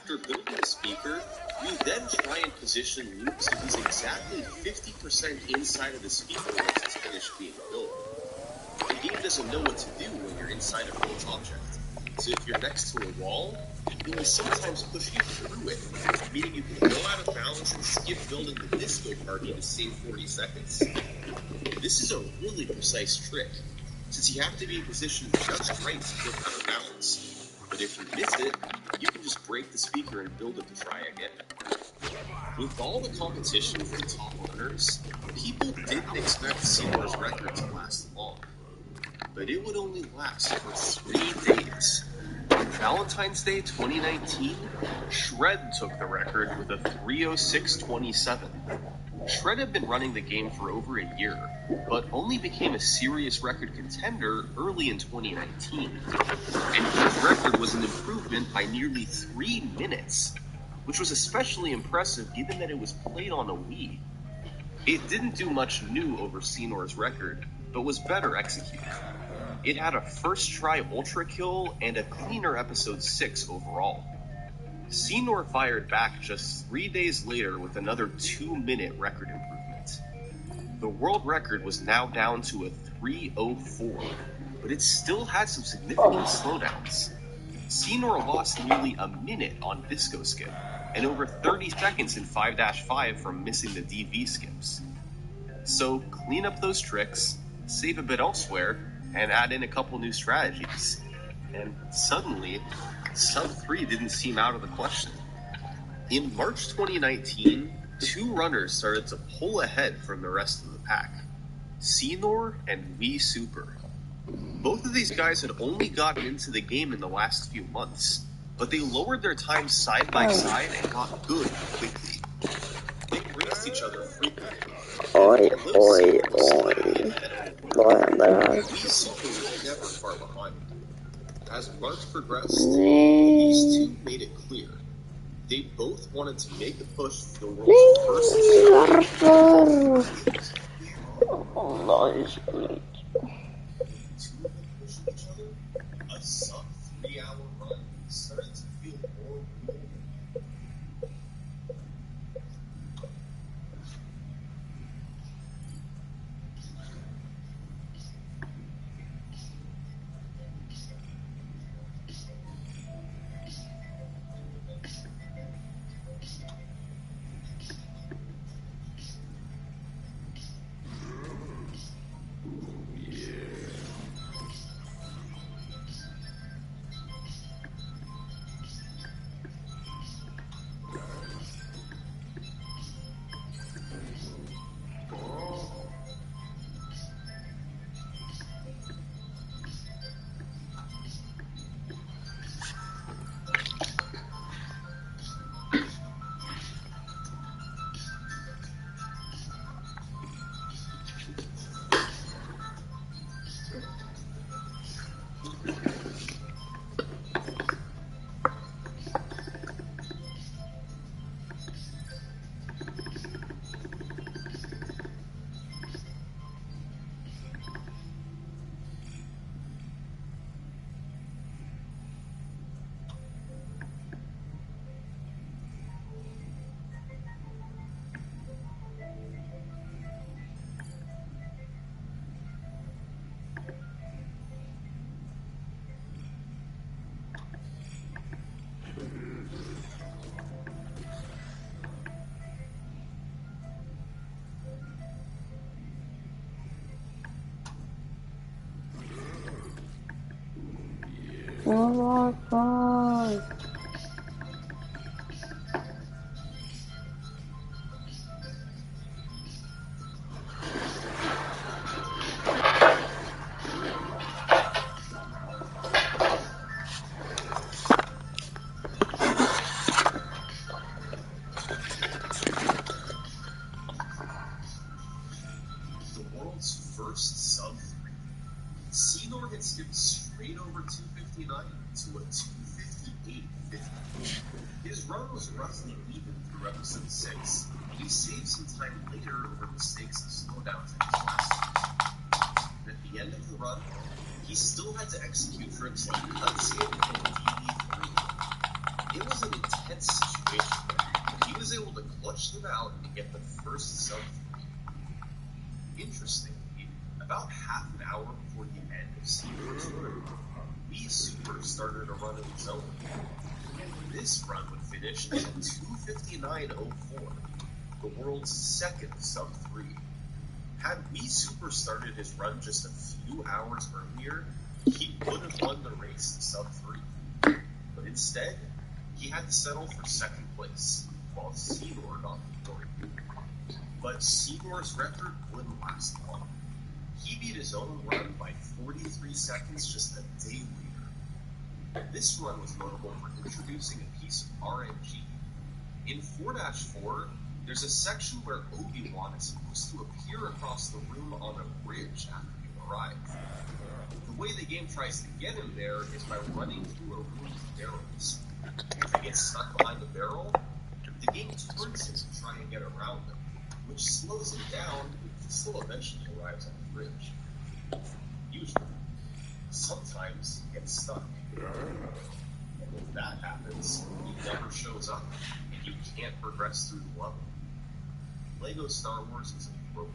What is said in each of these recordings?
After building the speaker, we then try and position Luke so he's exactly 50% inside of the speaker once it's finished being built. The game doesn't know what to do when you're inside a built object. So if you're next to a wall, it will sometimes push you through it, meaning you can go out of bounds and skip building the disco party to save 40 seconds. This is a really precise trick, since you have to be positioned just right to flip out of bounds. But if you miss it, you can just break the speaker and build it to try again. With all the competition from top runners, people didn't expect Seymour's record to last long. But it would only last for 3 days. On Valentine's Day 2019, Shred took the record with a 3:06.27. Shred had been running the game for over a year, but only became a serious record contender early in 2019. And his record was an improvement by nearly 3 minutes, which was especially impressive given that it was played on a Wii. It didn't do much new over Seymour's record, but was better executed. It had a first try ultra kill and a cleaner episode 6 overall. Seymour fired back just 3 days later with another 2-minute record improvement. The world record was now down to a 3:04, but it still had some significant slowdowns. Seymour lost nearly a minute on disco skip, and over 30 seconds in 5-5 from missing the DV skips. So clean up those tricks, save a bit elsewhere, and add in a couple new strategies. And suddenly, sub 3 didn't seem out of the question. In March 2019, 2 runners started to pull ahead from the rest of the pack, Seymour and Wii Super. Both of these guys had only gotten into the game in the last few months, but they lowered their time side by side and got good quickly. They raced each other frequently. Oi. Wii Super was never far behind. As March progressed, these two made it clear. They both wanted to make a push for the world's first. A sub 3-hour run started to feel more real. Oh my god. The world's first sub 3. Seymour had skipped straight over 2:59 to a 2:58.50. His run was roughly even through episode 6. He saved some time later over mistakes and slowdowns in his last series. And at the end of the run, he still had to execute tricks like cutscene and DB3. It was an intense situation, but he was able to clutch them out and get the first sub 3. Interestingly, about half an hour before the end of Seanor's run, Wii Super started a run of his own. This run would finish at 2:59.04, the world's second sub 3. Had Wii Super started his run just a few hours earlier, he would have won the race in sub 3. But instead, he had to settle for second place, while Senor got the glory. But Senor's record wouldn't last long. He beat his own run by 43 seconds just a day later. This run was notable for introducing a piece of RNG. In 4-4, there's a section where Obi-Wan is supposed to appear across the room on a bridge after you arrive. The way the game tries to get him there is by running through a room of barrels. If he gets stuck behind the barrel, the game turns him to try and get around them, which slows him down, but he still eventually arrives on the bridge. Usually. Sometimes he gets stuck. And if that happens, he never shows up, and you can't progress through the level. Lego Star Wars is broken.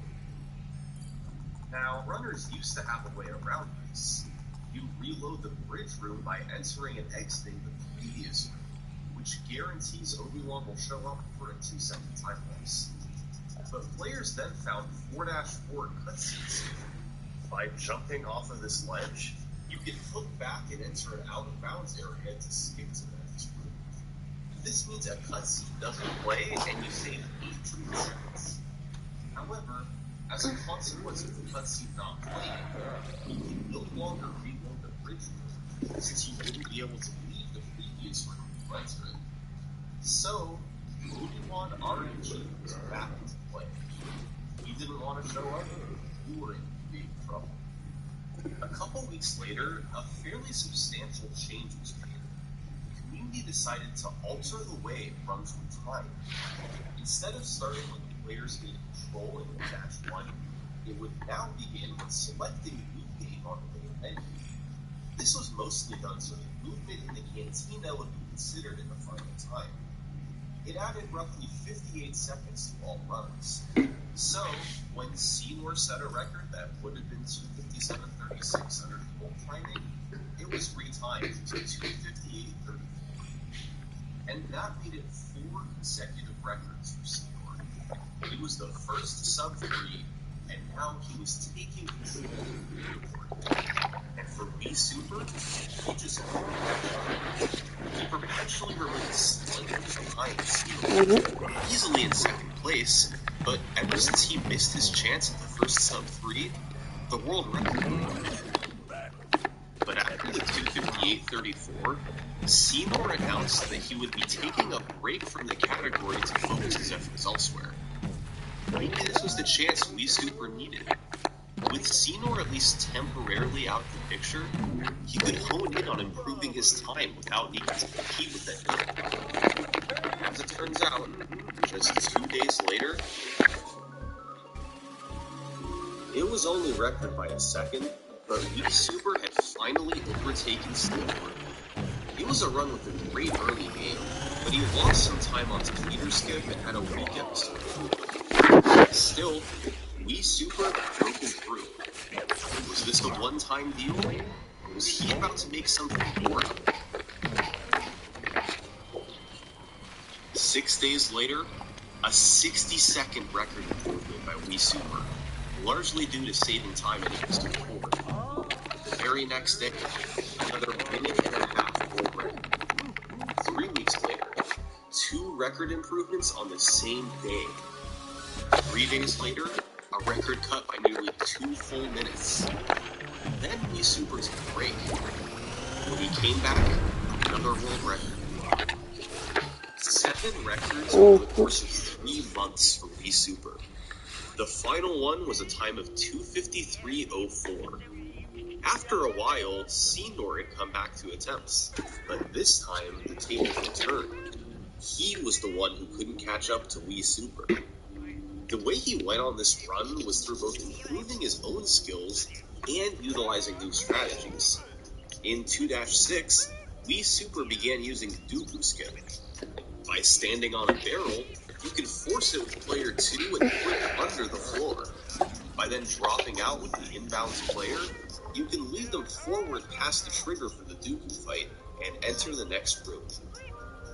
Now, runners used to have a way around this. You reload the bridge room by entering and exiting the previous room, which guarantees Obi-Wan will show up for a 2-second time lapse. But players then found 4-4 cutscenes. By jumping off of this ledge, you can hook back and enter an out-of-bounds area to skip to the next room. This means a cutscene doesn't play and you save 18 seconds. However, as a consequence of the cutscene not playing, you can no longer reload the bridge room, since you wouldn't be able to leave the previous room to enter it. So, Obi-Wan RNG was back into play. He didn't want to show up, you were in big trouble. A couple weeks later, a fairly substantial change was made. The community decided to alter the way it runs with time. Instead of starting with the players in control in Dash 1, it would now begin with selecting a move game on the main menu. This was mostly done so that movement in the cantina would be considered in the final time. It added roughly 58 seconds to all runs. So, when Senor set a record that would have been 2:57.36 under the old timing, it was retimed to 2:58.34. And that made it 4 consecutive records for Senor. He was the first sub 3, and now he was taking control of the leaderboard. And for Wii Super, he just he perpetually remains slightly behind Senor, easily in second place, but ever since he missed his chance at the first sub 3, the world record moved. But after the 2:58.34, Senor announced that he would be taking a break from the category to focus his efforts elsewhere. Maybe this was the chance Wii Super needed. With Senor at least temporarily out of the picture, he could hone in on improving his time without needing to compete with anyone. As it turns out, just 2 days later, it was only record by a second, but Wii Super had finally overtaken Senor. It was a run with a great early game, but he lost some time on his leader skip and had a weak episode. Still, Wii Super broke him through. Was this a one-time deal, or was he about to make something more? 6 days later, a 60-second record improvement by Wii Super, largely due to saving time in episode 4. The very next day, another minute and a half world record. 3 weeks later, 2 record improvements on the same day. 3 days later, a record cut by nearly 2 full minutes. Then Wii Super took a break. When he came back, another world record. 7 records over the course of 3 months for Wii Super. The final one was a time of 2:53.04. After a while, Senor had come back to attempts, but this time the tables were turned. He was the one who couldn't catch up to Wii Super. The way he went on this run was through both improving his own skills and utilizing new strategies. In 2-6, Wii Super began using Dooku Skip. By standing on a barrel, you can force it with player 2 and click under the floor. By then dropping out with the inbounds player, you can lead them forward past the trigger for the Dooku fight and enter the next room.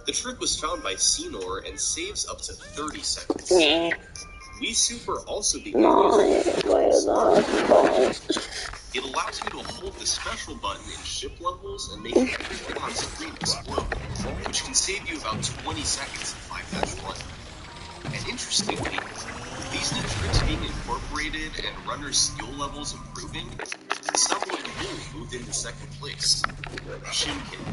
The trick was found by Senor and saves up to 30 seconds. Wii Super also began using it allows you to hold the special button in ship levels and make everything on screen explode, which can save you about 20 seconds in 5-1. And interestingly, with these new tricks being incorporated and runners' skill levels improving, someone new moved into second place. Shimkin.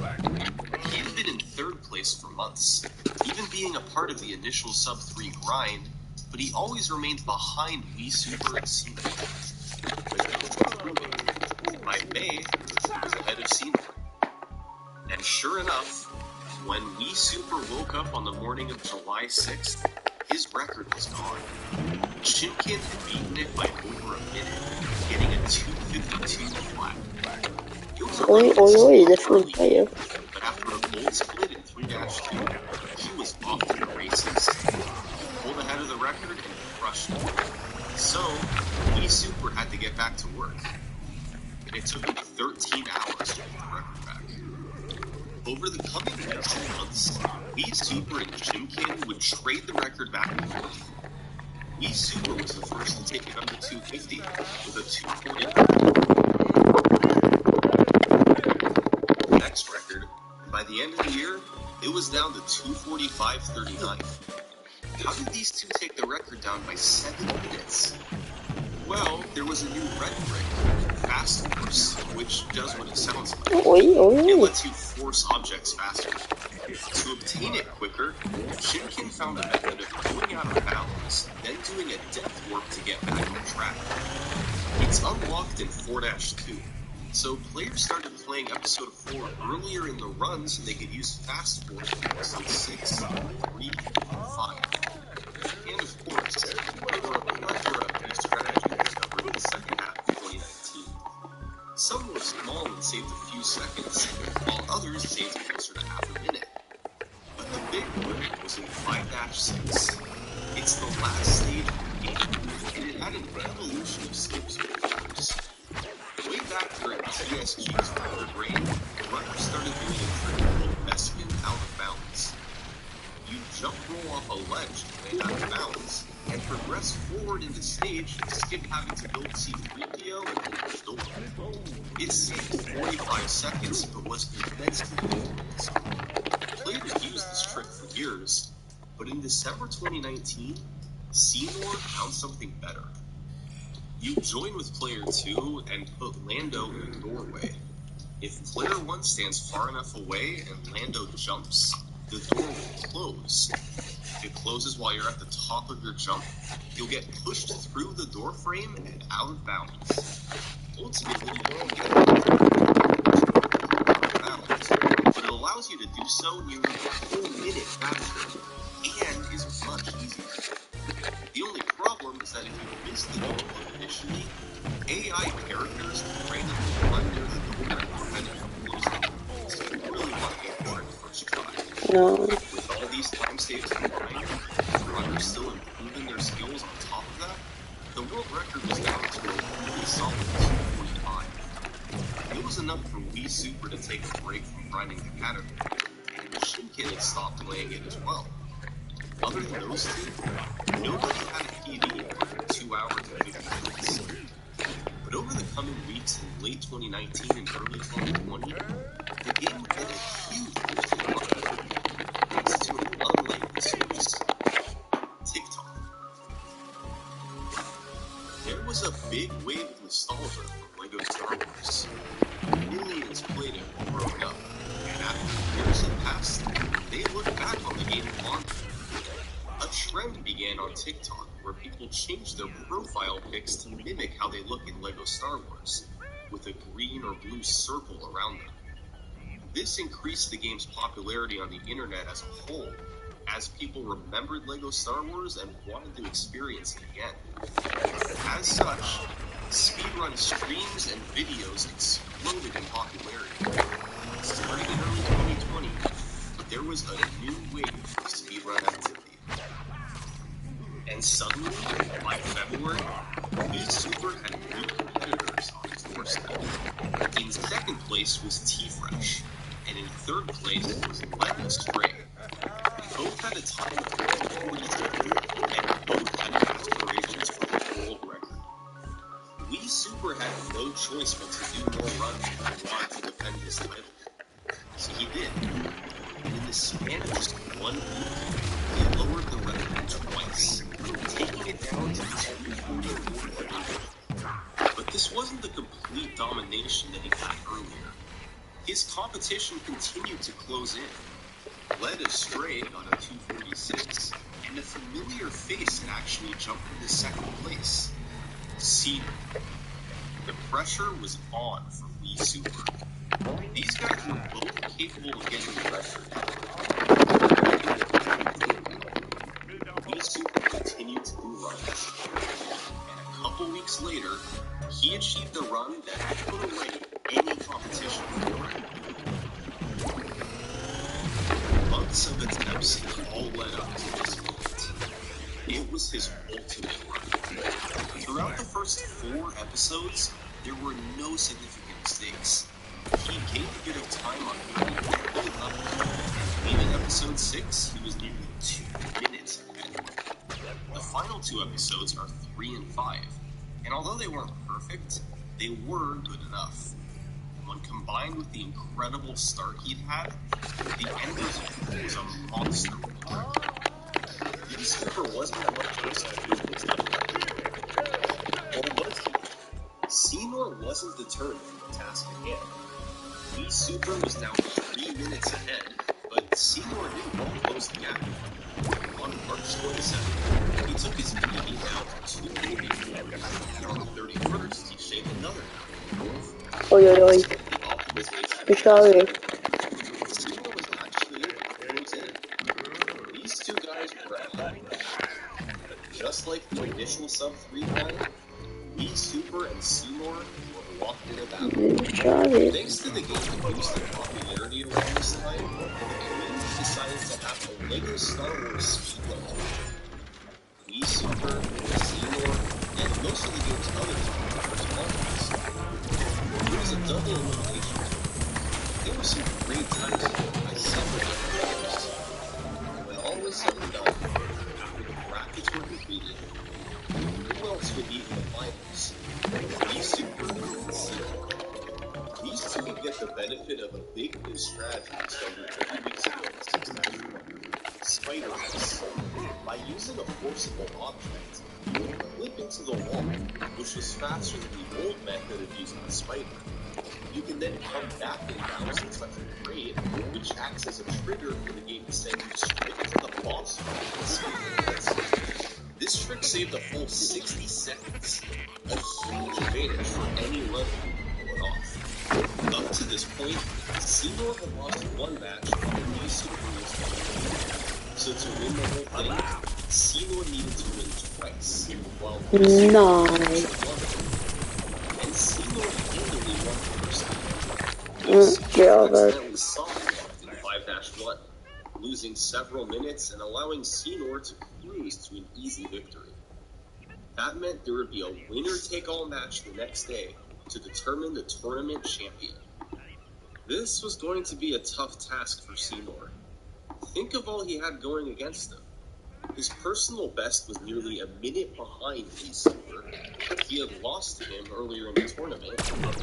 He had been in third place for months, even being a part of the initial sub-3 grind, but he always remained behind Wii Super and Senor. By May, he was ahead of Senor. And sure enough, when Wii Super woke up on the morning of July 6th, his record was gone. Shimkin had beaten it by over a minute, getting a 2:52 flat. It was a relatively early, but after a gold split in 3-2, he was off to the races. He pulled ahead of the record and crushed it. So, Wii Super had to get back to work. And it took him 13 hours to get the record back. Over the coming weeks and months, Wii Super and Shimkin would trade the record back and forth. Wii Super was the first to take it under 250 with a 240 next record, and by the end of the year, it was down to 245.39. How did these two take the record down by 7 minutes? Well, there was a new red brick, Fast Force, which does what it sounds like. It lets you force objects faster. To obtain it quicker, Shimkin found a method of going out of bounds, then doing a depth warp to get back on track. It's unlocked in 4-2, so players started playing episode 4 earlier in the run so they could use Fast Force for episode 6, 3, and 5. And of course, there were a plethora of new strategies discovered in the second half of 2019. Some were small and saved a few seconds, while others saved closer to half a minute. But the big one was in 5-6. It's the last stage of the game, and it had an evolution of skips over the years. Way back during AZQ's record reign, runners started doing a trick called Mexican out of bounds. You jump roll off a ledge to land out of bounds, and progress forward in the stage, skip having to build C-3PO and open the door. It saved 45 seconds, but was immensely difficult. Players used this trick for years, but in December 2019, Senor found something better. You join with player 2 and put Lando in the doorway. If player 1 stands far enough away and Lando jumps, the door will close. If it closes while you're at the top of your jump, you'll get pushed through the door frame and out of bounds. Ultimately, you can get out of bounds, but it allows you to do so nearly a full minute faster, and is much easier. The only problem is that if you miss the door loop initially, AI characters can randomly run near the door and prevent it from closing, so you really want to get the trick first try. No. With all these time saves combined, with runners still improving their skills on top of that, the world record was down to a really solid 245. It was enough for Wii Super to take a break from grinding the category, and Shimkin had stopped playing it as well. Other than those two, nobody had a PB in under 2 hours and 50 minutes. But over the coming weeks in late 2019 and early 2020, the game would get a huge boost in popularity, thanks to an unlikely source, TikTok. There was a big wave of nostalgia from LEGO Star Wars. Millions played it while growing up, and after years had passed, they looked back on the game fondly. A trend began on TikTok where people changed their profile pics to mimic how they look in LEGO Star Wars, with a green or blue circle around them. This increased the game's popularity on the internet as a whole, as people remembered LEGO Star Wars and wanted to experience it again. As such, speedrun streams and videos exploded in popularity. Starting in early there was a new wave of speedrun activity. And suddenly, by February, Wii Super had new competitors on its doorstep. In second place was T-Fresh, and in third place was Led Astray. Both had a time of 2:47, and both had aspirations for the world record. Wii Super had no choice but to do more runs if he wanted to defend his title. So he did. And in the span of just 1 week, he lowered the record twice, taking it down to 2:44. But this wasn't the complete domination that he had earlier. His competition continued to close in. Led Astray got a 2:46, and a familiar face had actually jumped into second place. Cedar. The pressure was on for Wii Super. These guys were both capable of getting the record. Wii Super continued to do runs, and a couple weeks later, he achieved a run that put away any competition for him. Months of attempts all led up to this moment. It was his ultimate run. Throughout the first 4 episodes, there were no significant mistakes. He gained a bit of time on every level, and in episode 6, he was nearly 2 minutes ahead. The final 2 episodes are 3 and 5, and although they weren't perfect, they were good enough. When combined with the incredible start he'd had, the end result was a monster winner. Wii Super wasn't that much closer to losing his title. Or was he? Seymour wasn't deterred from the task at hand. Wii Super was now 3 minutes ahead, but Seymour didn't want to close the gap. On March 27th, he took his PB down to 2:44, and on the 31st, he shaved another down. Oi, oi, oi. Sorry. Seymour was actually able to close in. These two guys were ahead. Just like the initial sub-3 run, Wii Super and Seymour were locked in a battle. Thanks to the game's boost in popularity around this time, the community decided to have a LEGO Star Wars speed limit. Wii Super, Seymour, and most of the game's other characters also. It was a double elimination. There were some great times by several different players. When all was said and done, after the brackets were completed, who else would be in the finals? Wii Super and Seymour. These two would get the benefit of a big new strategy started 3 weeks ago in 6-9. Spider Race. By using a forcible object, you would clip into the wall, which was faster than the old method of using the spider. You can then come back and bounce and such a grade, which acts as a trigger for the game to send you straight to the boss fight. This trick saved a full 60 seconds, a huge advantage for any level to pull it off. Up to this point, Seymour had lost 1 match and Wii Super was winning. So to win the whole thing, Seymour needed to win twice, while Wii Super won. And Seymour handily won the first game. Wii Super accidentally soft-locked in 5-1, losing several minutes and allowing Seymour to cruise to an easy victory. That meant there would be a winner-take-all match the next day to determine the tournament champion. This was going to be a tough task for Seymour. Think of all he had going against him. His personal best was nearly a minute behind Wii Super. He had lost to him earlier in the tournament,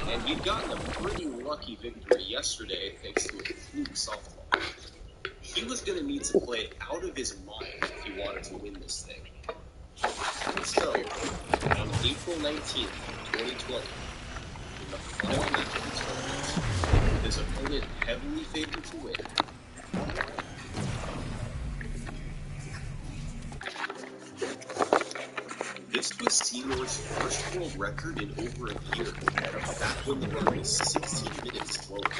and he'd gotten a pretty lucky victory yesterday thanks to a fluke softball. He was going to need to play out of his mind if he wanted to win this thing. So, on April 19th, 2020, in the final match of the tournament, his opponent heavily favored to win. This was Seymour's first world record in over a year, back when the run was 16 minutes slower.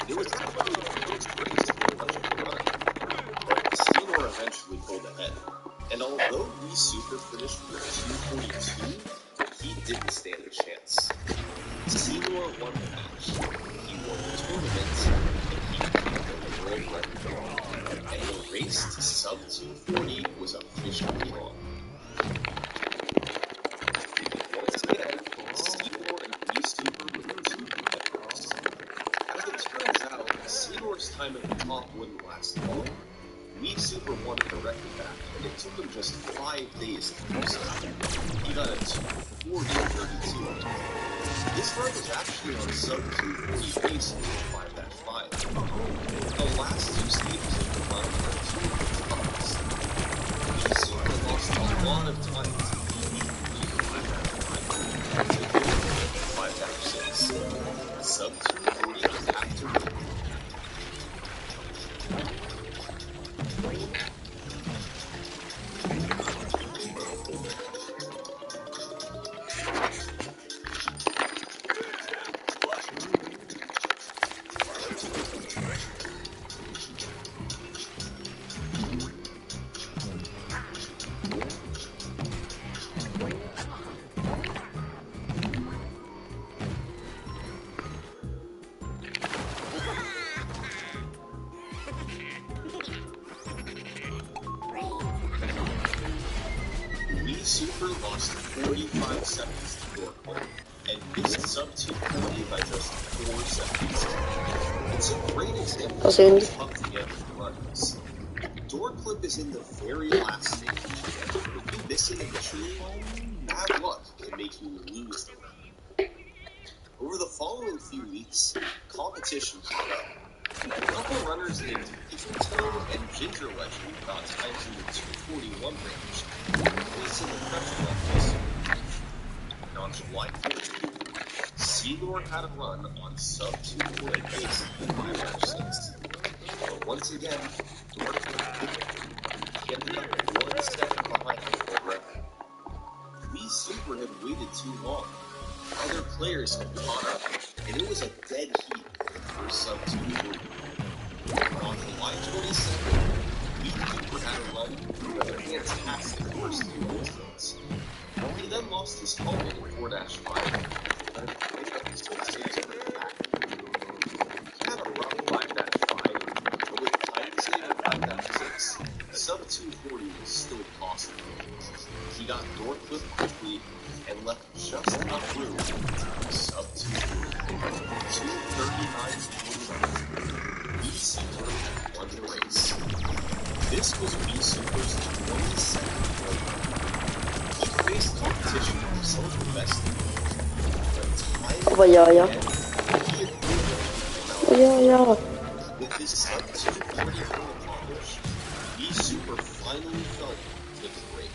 It was actually the first race for much of the run, but Seymour eventually pulled ahead. And although Wii Super finished with 2:42, he didn't stand a chance. Seymour won the match, he won the tournament, and he became the world record. sub 240 was officially wrong. Once again, Seymour and V-Super were the two competitors. As it turns out, Seymour's time at the top wouldn't last long. V-Super wanted the record back, and it took him just 5 days to do so. He got a 240.32. This run was actually on sub 240 pace in 5-5. The last two stages of the run were two of the toughest. V-Super lost a lot of time to DB3 5-5 to go to 5-6. Sub 240 was after the Super lost 45 seconds to Dorkwood and missed sub 240 by just 4 seconds. It's a great example of how tough the end runs. Doorclip is in the very last stage, and if you miss it initially, bad luck can make you lose the run. Over the following few weeks, competition caught up. A couple runners named Pickle and Ginger Legend got times in the 241 range, placing the pressure levels. And on July 14th, Seymour had a run on sub 240 pace in 5-6. But once again, Dorkwood ended up 1 second behind the world record. V-Super had waited too long. Other players had caught up, and it was a dead heat for sub 240. On July 22nd, V-Super had a run with a fantastic first two episodes. He then lost his home in 4-5, but it picked up his whole stage for the back. He had a rough 5-5, but with time save of 5-6, sub 240 was still possible. He got Northcliffe quickly and left just enough room to sub 240. 239.49. V-Super won the race. This was V-Super's 22nd win. He faced competition from some of the best in the world. But time and he improved with his sub 240 accomplished, V-Super finally felt the break.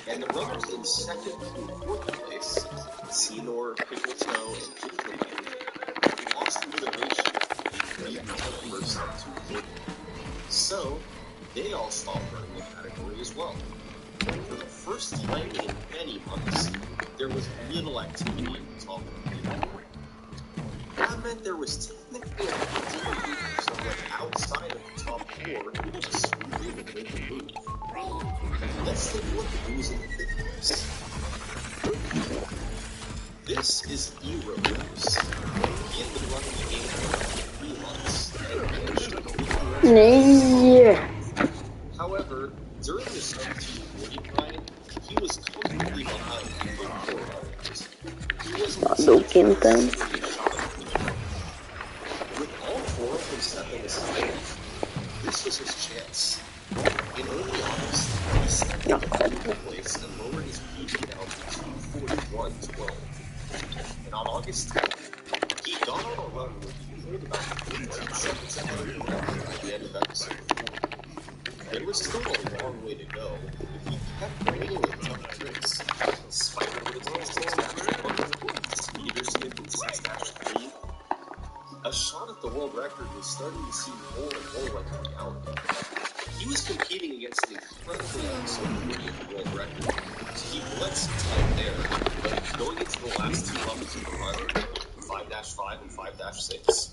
And the runners in second through fourth place, Seymour, Pickletoe, and Ginger Legend, lost motivation even for the first sub 240. So, they all stopped running the category as well. For the first time in many months, there was little activity in the top of the leaderboard. That meant there was technically a opportunity for someone outside of the top 4 to swoop in and make a move. Let's take a look at who was in the 5th place. This is E-Rose. He had been running the game for about 3 months and managed to complete the rest. However, during the sub 240 grind, he was comfortably behind the big 4 runners. He wasn't expecting to see a shot at the lead. With all 4 of them stepping aside, this was his chance. In early August, he stepped into 5th place and lowered his PB down to 241.12. And on August 10th, he got on a run where he pulled about 15 seconds ahead of the record at the end of episode 4. There was still a long way to go if he kept nailing tough tricks. Spider Woods on 6-1, Meter Skip in 6-3. A shot at the world record was starting to seem more and more like a reality. He was competing against an incredible episode 40 of the world record, so he bled some time there, but going into the last 2 levels of the run, 5-5 and 5-6,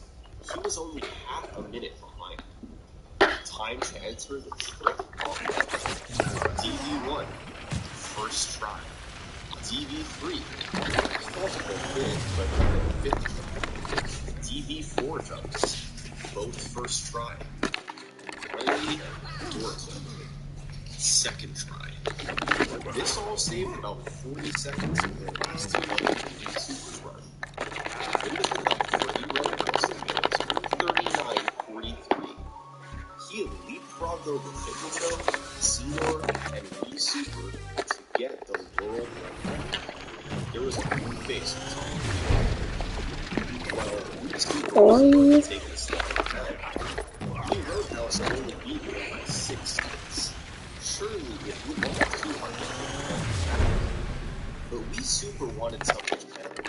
he was only half a minute behind. Time to enter the trick gauntlet. DV1, first try. DV3, multiple big but fifth try. DV4 jumps, both first try. Randy Dorton. second try. This all saved about 40 seconds of their last two levels of the Super's run. They would have been up for E-Road House 39-43. He had leapfrogged over Pivotal, Seymour, and Wii Super to get the world record. There was a new face on top of the Well, Wii Super was going to take a step ahead. E-Road House only beat him by 6 seconds. Surely it wouldn't be too hard to figure out. But Wii Super wanted something better.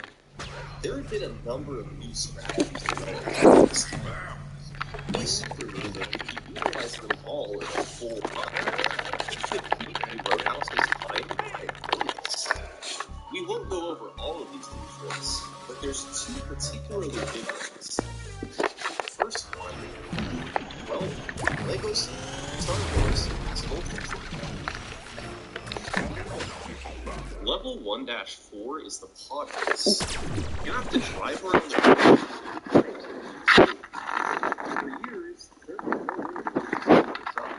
There had been a number of new strategies developed at this time. Wii Super knew that if he utilized them all in a full run, he could beat E-Road House's time by minutes. We won't go over all of these new tricks, but there's two particularly big ones. First one, well, Lego's Star Wars has an ultra trick. Level 1-4 is the pod race. You have to drive around the road. For years, there was no way to get the up.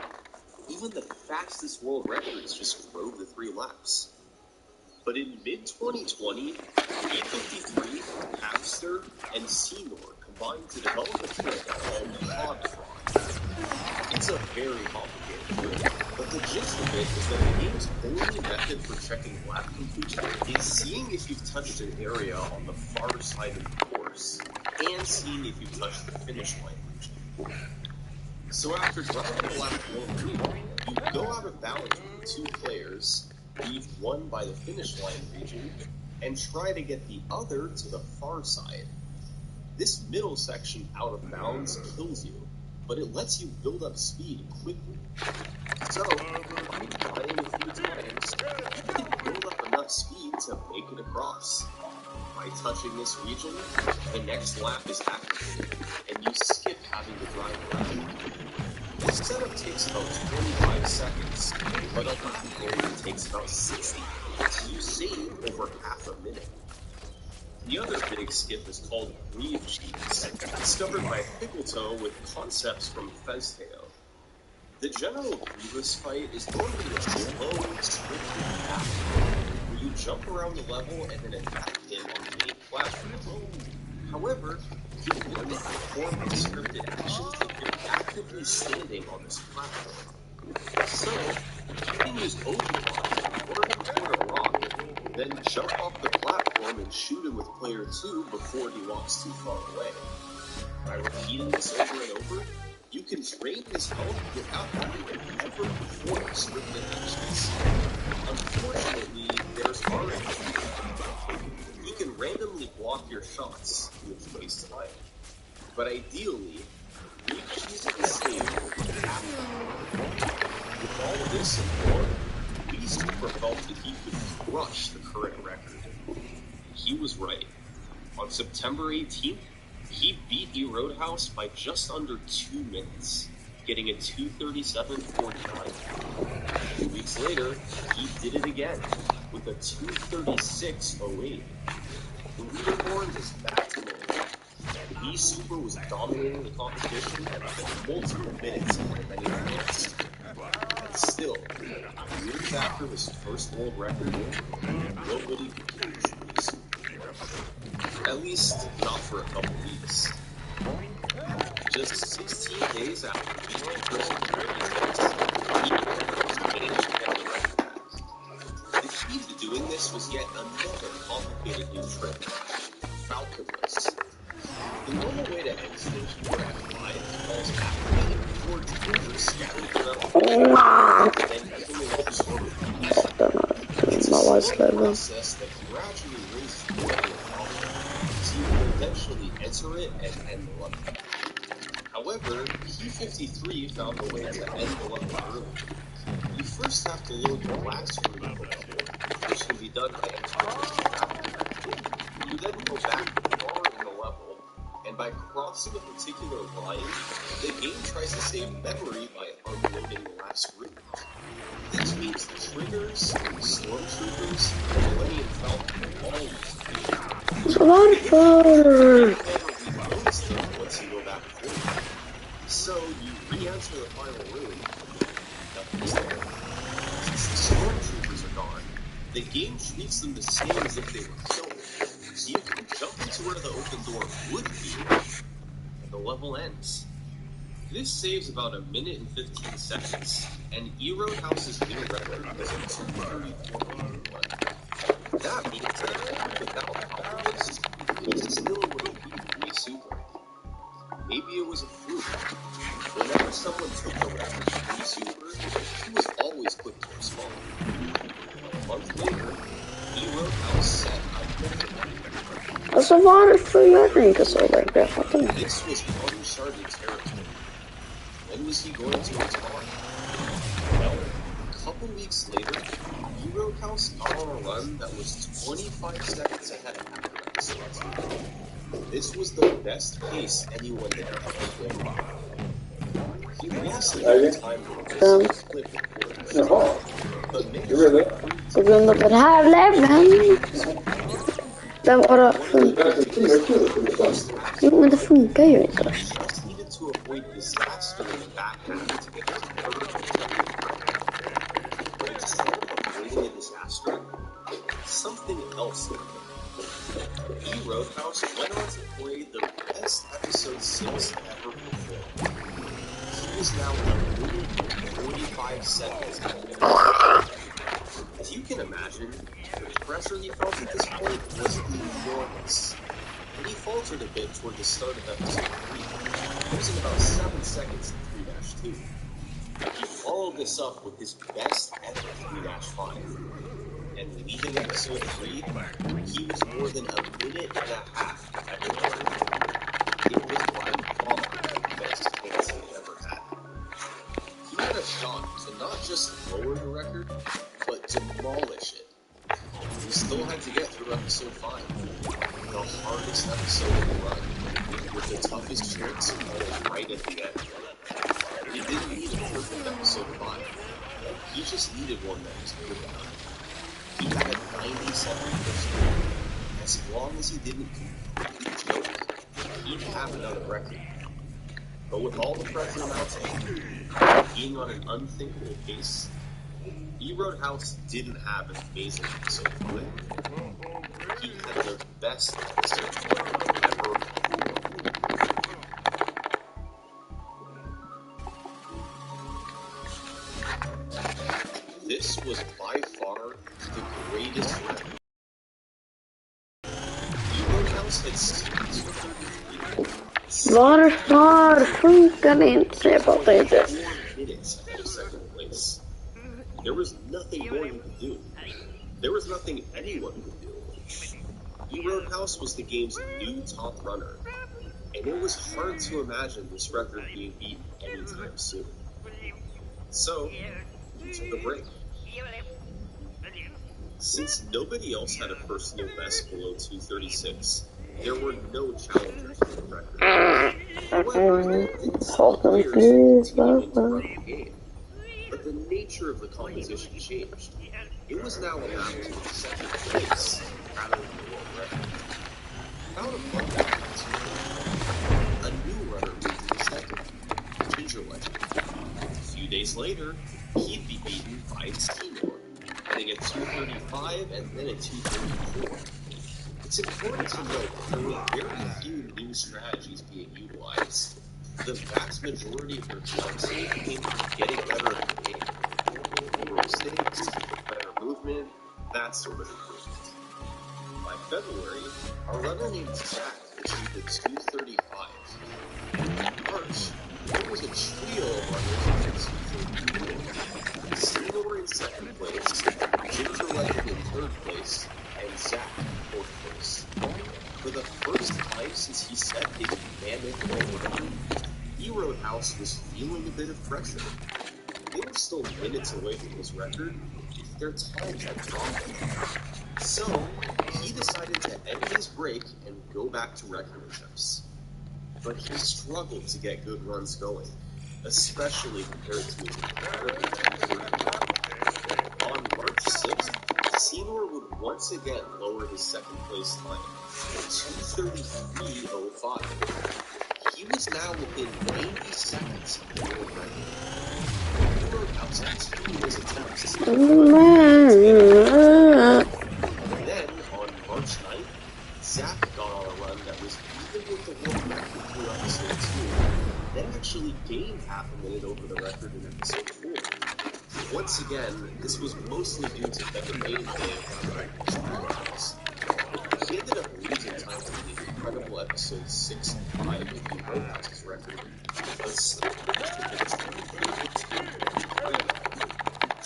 Even the fastest world records just drove the 3 laps. But in mid-2020, E53, Capster, and Seymour combined to develop a trick called pod fraud. It's a very complicated trick, but the gist of it is that the game's only method for checking lap completion is seeing if you've touched an area on the far side of the course, and seeing if you've touched the finish line region. So after driving a lap of one region, you go out of bounds with 2 players, leave one by the finish line region, and try to get the other to the far side. This middle section out of bounds kills you, but it lets you build up speed quickly. So, by trying a few times, you can build up enough speed to make it across. By touching this region, the next lap is activated, and you skip having to drive around. This setup takes about 25 seconds, but a lap only takes about 60, so you save over half a minute. The other big skip is called Grieve Cheats, discovered by Pickletoe with concepts from Fezteo. The general Grievous fight is normally a slow, scripted battle, where you jump around the level and then attack him on the main platform. However, you can learn to perform unscripted actions if you're actively standing on this platform. So, you can use Obi-Wan to lure him toward a rock, then jump off the platform and shoot him with player 2 before he walks too far away. By repeating this over and over, you can drain his health without having to ever perform scripted actions. Unfortunately, there's already he can randomly block your shots, which wastes time. But ideally, you choose to save after. With all of this and more, Wii Super felt that he could crush the current record. He was right. On September 18th, he beat E-Road House by just under 2 minutes, getting a 2:37.49. 2 weeks later, he did it again with a 2:36.08. The leaderboard was back to normal. Wii Super was dominating the competition for multiple minutes more than anyone else. And still, years after his first world record, nobody could catch Wii Super. At least, not for a couple weeks. Just 16 days after beating the first race, he managed to get the record back. The key to doing this was yet another complicated new trick, Falconless. The normal way to end stage 4 at 5 involves activating 4 triggers scattered throughout the field, and evenly absorbing these. It's a slow process that gradually raises the level of confidence, so you can eventually enter it and end the level. However, P53 found a way to end the level early. You first have to load the last room of the level, which can be done by entering the trap. You then go back far in the level, and by crossing a particular line, the game tries to save memory by unloading the last room. This means the triggers, stormtroopers, and Millennium Falcon will all disappear. It's a lot of fun. You never reload them once you go back forward. So you re-enter the final room, nothing's there. The game treats them the same as if they were killed, so you can jump into where the open door would be, and the level ends. This saves about a minute and 15 seconds, and E-Roadhouse's new record was 2:34:51. That means that without Alchemist, he still would have beaten me super. Maybe it was a fluke. Whenever someone took the record from super, he was always quick to respond. A month later, E-Roadhouse set a Alltså varför gör den inte så där? Jag fattar inte. This was uncharted territory. When was he going to respond? Well, a couple weeks later, E-Roadhouse got on a run that was 25 seconds ahead of Episode 2. This was the best pace anyone had ever been. He lost a little time with this clip recording, but maybe På grund av den här leveln. Den bara funkar. Jo, men det funkar ju inte. just needed to avoid disaster in the back half to get his But instead of avoiding a disaster, something else happened. E-Roadhouse went on to play the best episode 6 ever performed. He was now 1 minute and 45 seconds. As you can imagine, the pressure he felt at this point was enormous. And he faltered a bit toward the start of episode 3, losing about 7 seconds in 3-2. He followed this up with his best ever 3-5. And leaving episode 3, he was more than a minute and a half ahead of the record. It was by far the best chance he ever had. He had a shot to not just lower the record, but demolish it. He still had to get through episode 5, the hardest episode of the run, with the toughest tricks right at the end. He didn't need a perfect episode 5. He just needed one that was good enough. He had a 97%. As long as he didn't completely choke, he'd have another record. But with all the pressure mounting, being on an unthinkable pace, E-Roadhouse didn't have an amazing episode 5. He had the best episode ever. This was by far the greatest record. E-Roadhouse had seen 233 Varför funkar det inte? Jag fattar inte. minutes ahead of second place. There was nothing more he could do. There was nothing anyone could do. E-Roadhouse was the game's new top runner, and it was hard to imagine this record being beaten anytime soon. So, he took a break. Since nobody else had a personal best below 236, there were no challengers for the record. However, it didn't stop players continuing to run the game. But the nature of the competition changed. It was now a map to second place rather than the world record. About a month after a new runner moved to second, Gingerlight. A few days later, he'd be beaten by Seymour, getting a 235 and then a 234. It's important to note that there were very few new strategies being utilized. The vast majority of their difficulty came from getting better at the game. Fewer mistakes, better movement, that sort of improvement. By February, a runner named Zach achieved a 235. In March, there was a trio of runners at 234. Seymour in second place, Ginger Legend in third place, and Zach in fourth place. For the first time since he set his mammoth world record, E-Roadhouse was feeling a bit of pressure. They were still minutes away from his record, their times had dropped. So, he decided to end his break and go back to record attempts. But he struggled to get good runs going, especially compared to his incredible 231. On March 6th, Seymour would once again lower his second place time to 233.05. He was now within 90 seconds of the world record. E-Roadhouse had 2 of his attempts. episode 2, then actually gained half a minute over the record in episode 4. Once again, this was mostly due to better gameplay of the records. He ended up losing time to the incredible episode 6 and 5 of the Roadhouse's record, but still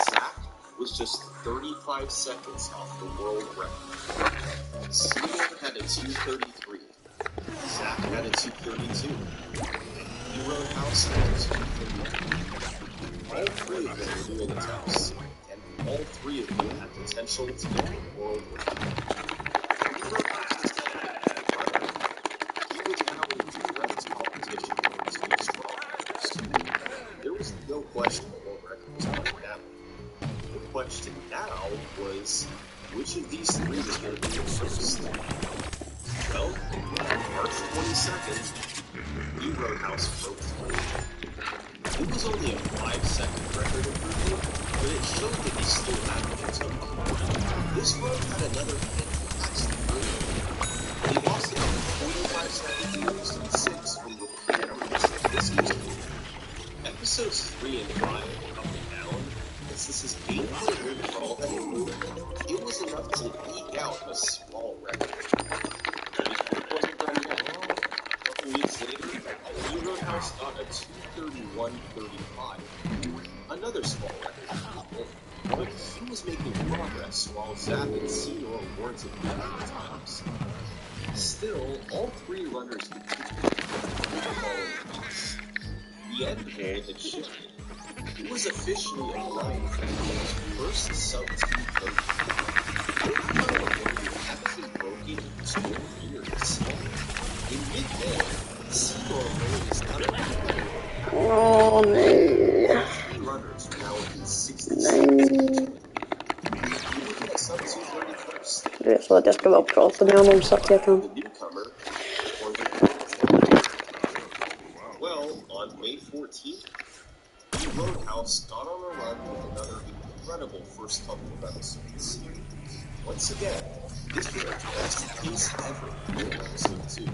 Zach was just 35 seconds off the world record. Seymour had a 2:33. Zach had a 2:32. The Roadhouse had a 2:31. All three of them were doing a test, and all three of them had potential to get the world record. The Roadhouse was he was now in direct competition with two strong records. There was no question the world record was coming down. The question now was, which of these three was going to be the first? Well, on March 22nd, the Roadhouse broke through. It was only a 5-second record improvement, but it showed that he still had momentum. This run had another fantastic run. He lost about 45 seconds in episode 6 when the cameras. This was episodes 3 and 5 were up and down, and since his gameplay overall had improved, it was enough to eke out a small record. Weeks later, the Roadhouse got a 2:31.35, another small record, but he was making progress while Zach and Seymour weren't at the times. Still, all three runners continued to follow the pace. The end goal had shifted. It was officially a run for the first sub-2 vote. Actually broken in 2 years. In mid-May, Seymour released Oh, nej. three runners were now within 60 seconds. You look at sub 231st. Det är så att jag ska vara prata med honom så att jag kan. The newcomer, or the well, on May 14th, the Roadhouse got on a run with another incredible first couple of episodes. Once again, this was the best pace ever in episode 2.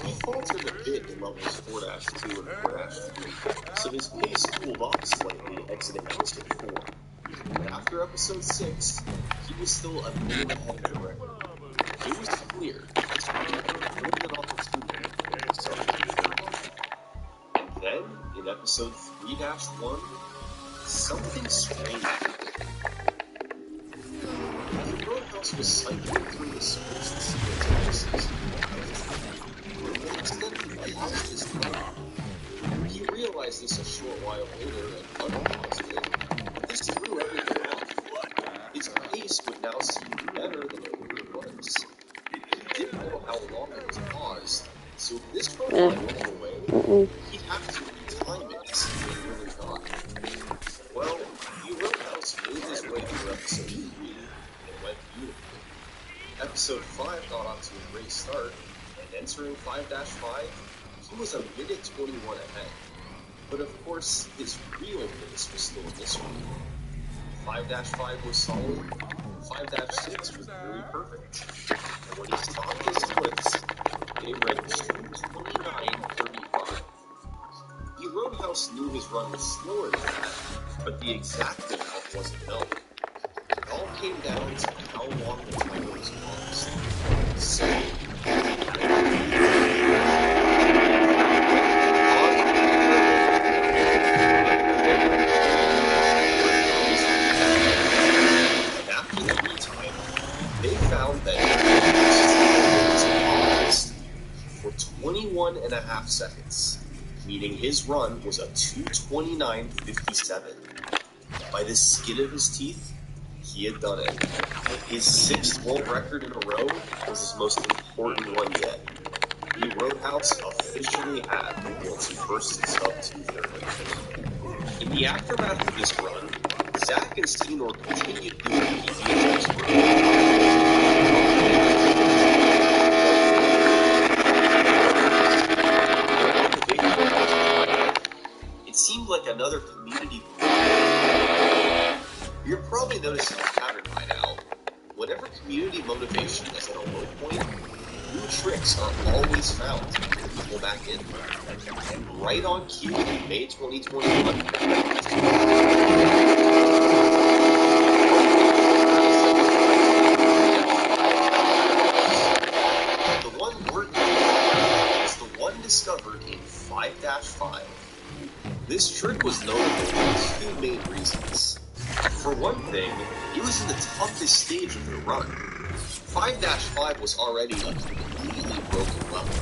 He faltered a bit in levels 4-2 and 4-3, so his pace cooled off slightly exiting episode 4. But after episode 6, he was still a minute ahead of the record. It was clear that he had a golden opportunity to start the third. And then, in episode 3-1, something strange happened. The Roadhouse was cycling through the sports and sequence. Lost his run. He realized this a short while later and unpaused it. This threw everything off. His pace would now seem better than it really was. He didn't know how long it was paused, so if this run went away, he'd have to retime it to see what it really got. Well, the Roadhouse made his way through episode 3 and went beautifully. Episode 5 got off to a great start, and entering 5-5, he was a minute 21 ahead. But of course, his real pace was still this one. 5-5 was solid, 5-6 was really perfect. And when he stopped his splits, they read 2:29.35. The Roadhouse knew his run was slower than that, but the exact amount wasn't known. It all came down to how long the timer was paused. So, found that for 21.5 seconds, meaning his run was a 2:29.57. By the skin of his teeth, he had done it. His 6th world record in a row was his most important one yet. The Roadhouse officially had the world's first sub-230. In the aftermath of this run, Zach and Seymour continued doing the PBS run. It seemed like another community. You're probably noticing a pattern by now. Whenever community motivation is at a low point, new tricks are always found to bring people back in. And right on cue in May 2021, the one we're is the one discovered in 5-5. This trick was notable for two main reasons. For one thing, it was in the toughest stage of the run. 5-5 was already a completely broken level.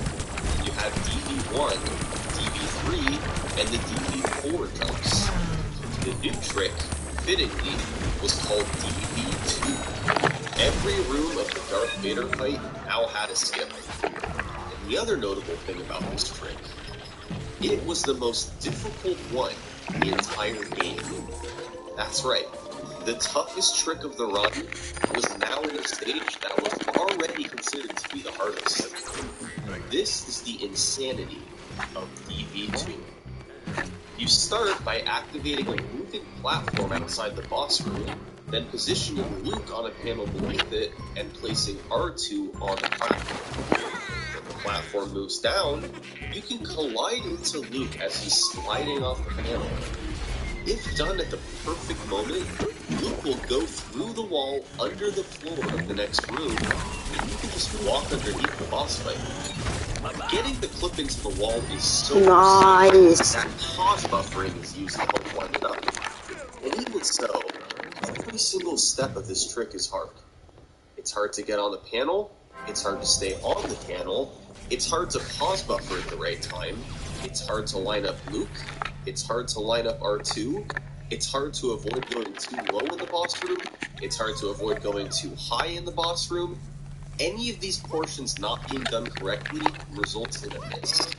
You had DV1, DV3, and the DV4 jumps. The new trick, fittingly, was called DV2. Every room of the Darth Vader fight now had a skip. And the other notable thing about this trick, it was the most difficult one in the entire game. That's right. The toughest trick of the run was now in a stage that was already considered to be the hardest. This is the insanity of DV2. You start by activating a moving platform outside the boss room, then positioning Luke on a panel beneath it and placing R2 on the platform. When the platform moves down, you can collide into Luke as he's sliding off the panel. If done at the perfect moment, Luke will go through the wall under the floor of the next room, and you can just walk underneath the boss fight. Getting the clip into the wall is so Nice. that pause buffering is used to help wind it up. And even so, every single step of this trick is hard. It's hard to get on the panel, it's hard to stay on the panel, it's hard to pause buffer at the right time, it's hard to line up Luke, it's hard to line up R2, it's hard to avoid going too low in the boss room, it's hard to avoid going too high in the boss room. Any of these portions not being done correctly results in a miss.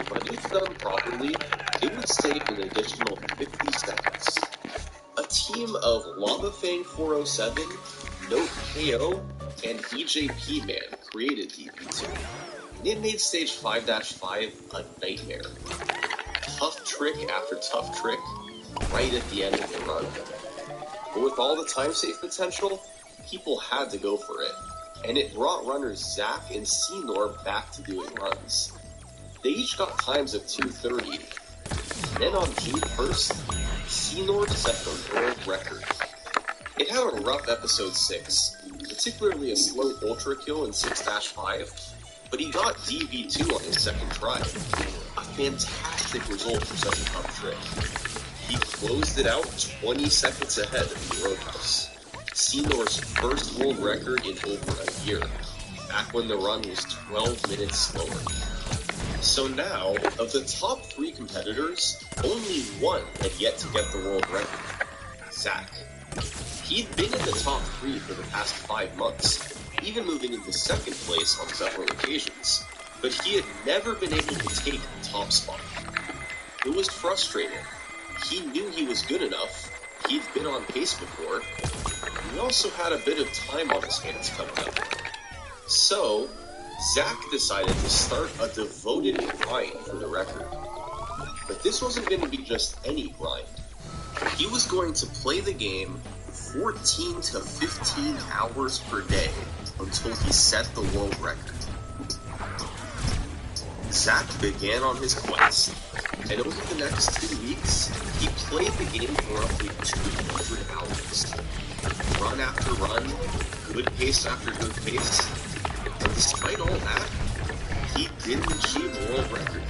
But if done properly, it would save an additional 50 seconds. A team of LavaFang 407, Note KO, and EJP Man created DV2, and it made stage 5-5 a nightmare. Tough trick after tough trick, right at the end of the run. But with all the time save potential, people had to go for it, and it brought runners Zach and Senor back to doing runs. They each got times of 2:30. Then on June 1st, Senor set the world record. It had a rough episode 6, particularly a slow ultra kill in 6-5, but he got DV2 on his second try. A fantastic result for such a tough trick. He closed it out 20 seconds ahead of the Roadhouse. Senor's first world record in over a year, back when the run was 12 minutes slower. So now, of the top 3 competitors, only one had yet to get the world record, Zach. He'd been in the top 3 for the past 5 months, even moving into second place on several occasions, but he had never been able to take the top spot. It was frustrating. He knew he was good enough, he'd been on pace before, and he also had a bit of time on his hands coming up. So, Zach decided to start a devoted grind for the record. But this wasn't going to be just any grind. He was going to play the game 14 to 15 hours per day until he set the world record. Zach began on his quest, and over the next 2 weeks, he played the game for roughly 200 hours. Run after run, good pace after good pace, and despite all that, he didn't achieve a world record.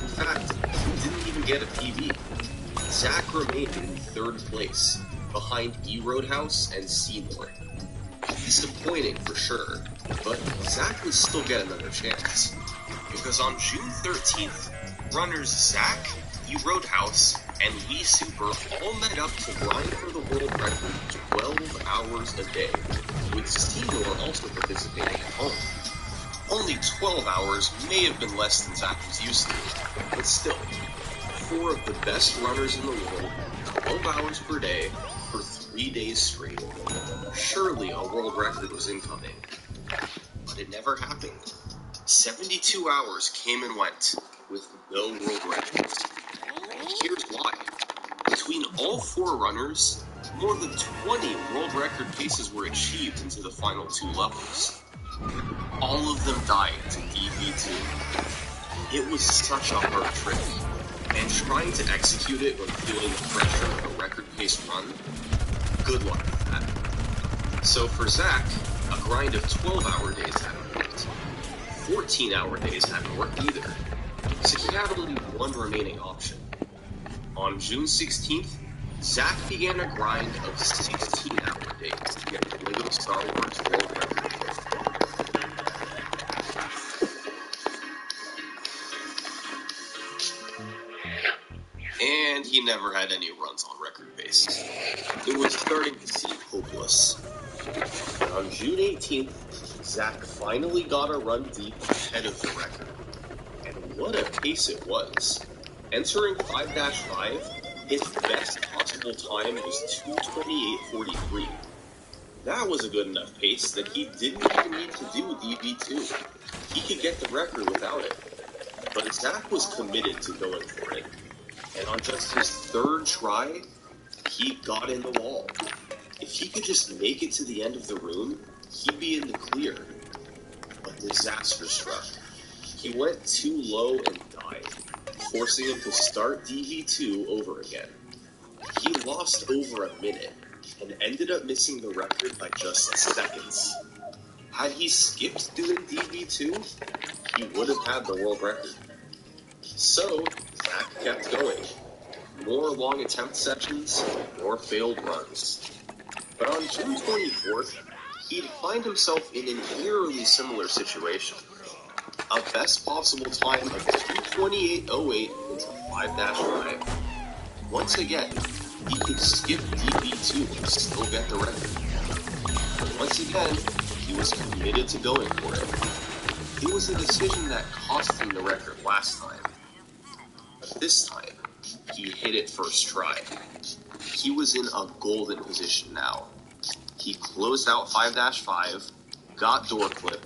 In fact, he didn't even get a PB. Zach remained in 3rd place, behind E-Roadhouse and Seymour. Disappointing for sure, but Zach would still get another chance. Because on June 13th, runners Zach, E-Roadhouse, and Lee Super all met up to grind for the world record 12 hours a day, with Seymour also participating at home. Only 12 hours may have been less than Zach was used to, but still, 4 of the best runners in the world, 12 hours per day, for 3 days straight. Surely a world record was incoming. But it never happened. 72 hours came and went, with no world records. And here's why. Between all 4 runners, more than 20 world record paces were achieved into the final 2 levels. all of them died to DV2. It was such a hard trick, and trying to execute it when feeling the pressure of a record pace run, good luck with that. So for Zach, a grind of 12-hour days hadn't worked. 14-hour days hadn't worked either. So he had only one remaining option. On June 16th, Zach began a grind of 16-hour days to get the LEGO Star Wars world record. And he never had any runs on record pace. It was starting to seem hopeless. But on June 18th, Zach finally got a run deep ahead of the record. And what a pace it was. Entering 5-5, his best possible time was 2:28.43. That was a good enough pace that he didn't even need to do DV2. He could get the record without it. But Zach was committed to going for it. And on just his third try, he got in the wall. If he could just make it to the end of the room, he'd be in the clear. But disaster struck. He went too low and died, forcing him to start DV2 over again. He lost over a minute and ended up missing the record by just seconds. Had he skipped doing DV2, he would have had the world record. So, Zach kept going. More long attempt sessions, more failed runs. But on June 24th, he'd find himself in an eerily similar situation. A best possible time of 2:28.08 into 5-5. Once again, he could skip DV2 and still get the record. Once again, he was committed to going for it. It was a decision that cost him the record last time. But this time, he hit it first try. He was in a golden position now. He closed out 5-5, got door clip,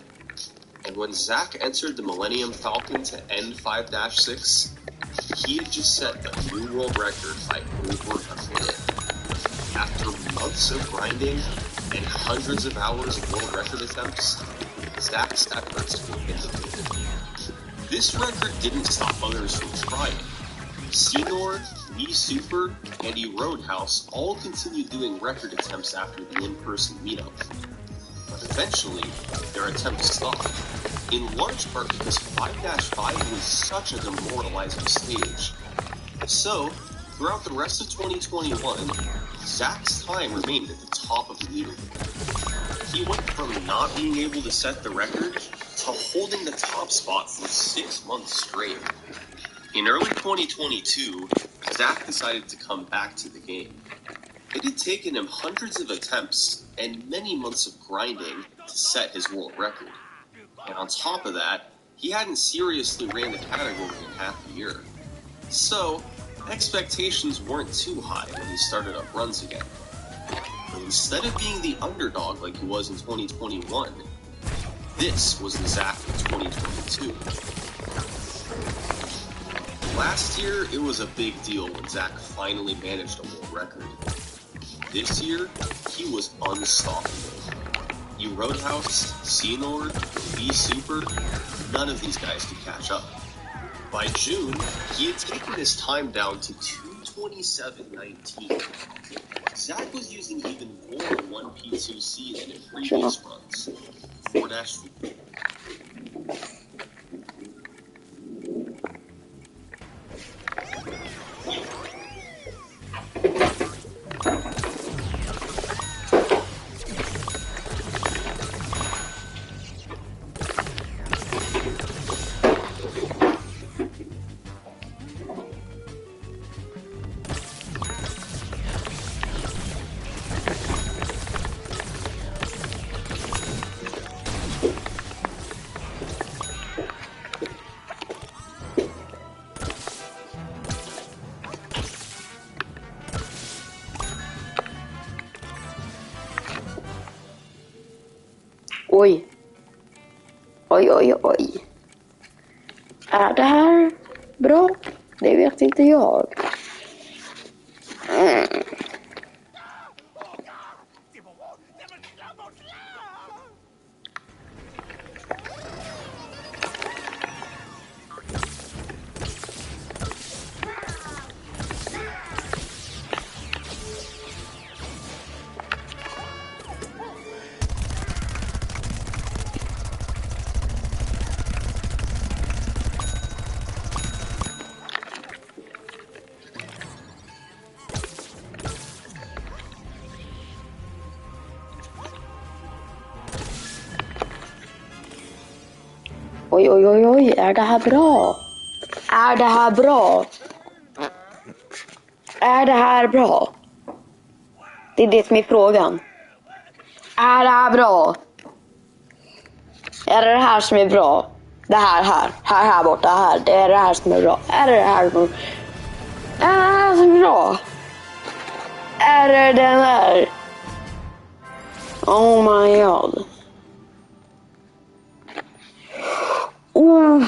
and when Zach entered the Millennium Falcon to end 5-6, he had just set a new world record by over a minute. After months of grinding and hundreds of hours of world record attempts, Zach's efforts were vindicated. This record didn't stop others from trying. Senor, Me Super, and E Roadhouse all continued doing record attempts after the in-person meetup. But eventually, their attempts stopped, in large part because 5-5 was such a demoralizing stage. So, throughout the rest of 2021, Zach's time remained at the top of the leaderboard. He went from not being able to set the record to holding the top spot for 6 months straight. In early 2022, Zach decided to come back to the game. It had taken him hundreds of attempts and many months of grinding to set his world record. And on top of that, he hadn't seriously ran the category in half a year. So, expectations weren't too high when he started up runs again. But instead of being the underdog like he was in 2021, this was the Zach of 2022. Last year, it was a big deal when Zach finally managed a world record. This year, he was unstoppable. You Roadhouse, Senor, B Super, none of these guys could catch up. By June, he had taken his time down to 2:27.19. Zach was using even more 1P2C than in previous runs. 4-4. Oj. Oj, oj, oj. Är det här bra? Det vet inte jag. Oj, oj, oj, oj. Är det här bra? Är det här bra? Är det här bra? Det är det som är frågan. Är det här bra? Är det här som är bra? Det här borta, här. Det är det här som är bra. Är det här som är bra? Är det här som är bra? Är det den här? Oh my god. Oh.